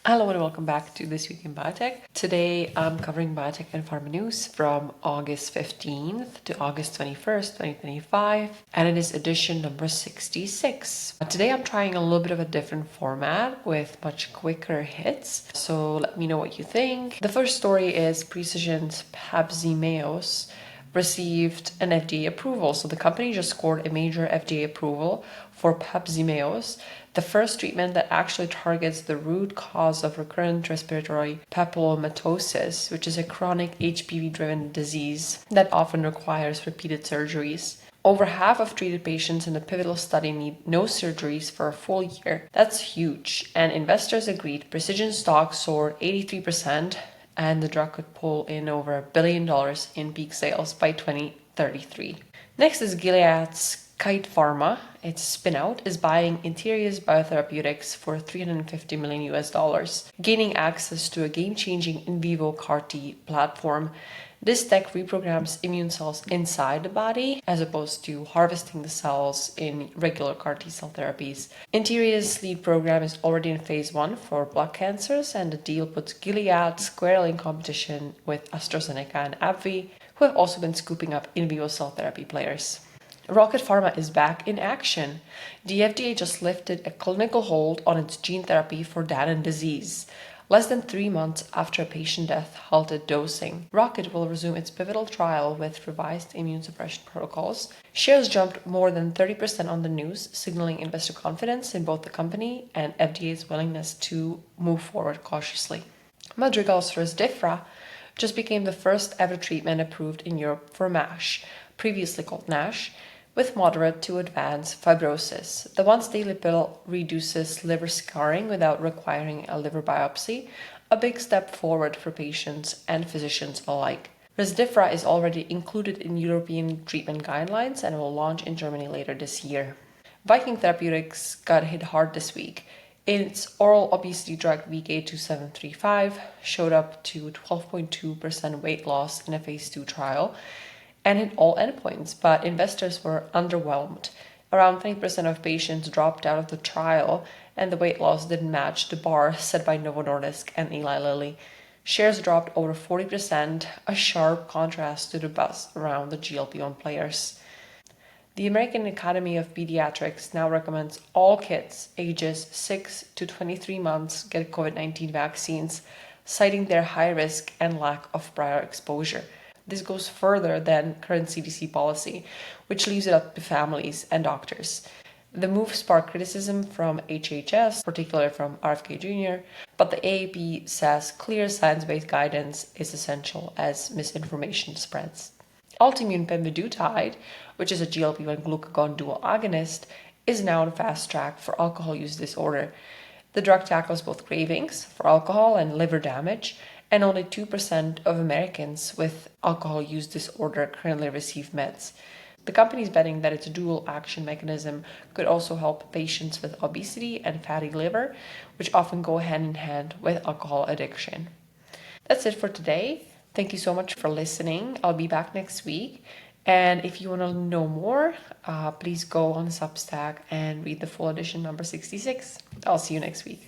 Hello and welcome back to This Week in Biotech. Today I'm covering biotech and pharma news from August 15th to August 21st, 2025, and it is edition number 66. Today I'm trying a little bit of a different format with much quicker hits, so let me know what you think. The first story is Precision's Papzimeos received an FDA approval. So the company just scored a major FDA approval for Papzimeos, the first treatment that actually targets the root cause of recurrent respiratory papillomatosis, which is a chronic HPV-driven disease that often requires repeated surgeries. Over half of treated patients in the pivotal study need no surgeries for a full year. That's huge, and investors agreed. Precision stock soared 83%, and the drug could pull in over $1 billion in peak sales by 2033. Next is Gilead's Kite Pharma. Its spinout is buying Interius Biotherapeutics for $350 million, gaining access to a game-changing in vivo CAR-T platform. This tech reprograms immune cells inside the body as opposed to harvesting the cells in regular CAR-T cell therapies. Interius' lead program is already in phase 1 for blood cancers, and the deal puts Gilead squarely in competition with AstraZeneca and AbbVie, who have also been scooping up in vivo cell therapy players. Rocket Pharma is back in action. The FDA just lifted a clinical hold on its gene therapy for Danon disease, less than 3 months after a patient death halted dosing. Rocket will resume its pivotal trial with revised immune suppression protocols. Shares jumped more than 30% on the news, signaling investor confidence in both the company and FDA's willingness to move forward cautiously. Madrigal's Rezdiffra just became the first ever treatment approved in Europe for MASH, previously called NASH, with moderate to advanced fibrosis. The once-daily pill reduces liver scarring without requiring a liver biopsy, a big step forward for patients and physicians alike. Rezdiffra is already included in European treatment guidelines and will launch in Germany later this year. Viking Therapeutics got hit hard this week. Its oral obesity drug VK2735 showed up to 12.2% weight loss in a phase 2 trial and hit all endpoints, but investors were underwhelmed. Around 20% of patients dropped out of the trial, and the weight loss didn't match the bar set by Novo Nordisk and Eli Lilly. Shares dropped over 40%, a sharp contrast to the buzz around the GLP-1 players. The American Academy of Pediatrics now recommends all kids ages 6 to 23 months get COVID-19 vaccines, citing their high risk and lack of prior exposure. This goes further than current CDC policy, which leaves it up to families and doctors. The move sparked criticism from HHS, particularly from RFK Jr., but the AAP says clear science-based guidance is essential as misinformation spreads. Altimmune pemvidutide, which is a GLP-1 glucagon dual agonist, is now on fast track for alcohol use disorder. The drug tackles both cravings for alcohol and liver damage, and only 2% of Americans with alcohol use disorder currently receive meds. The company is betting that its dual action mechanism could also help patients with obesity and fatty liver, which often go hand in hand with alcohol addiction. That's it for today. Thank you so much for listening. I'll be back next week. And if you want to know more, please go on Substack and read the full edition number 66. I'll see you next week.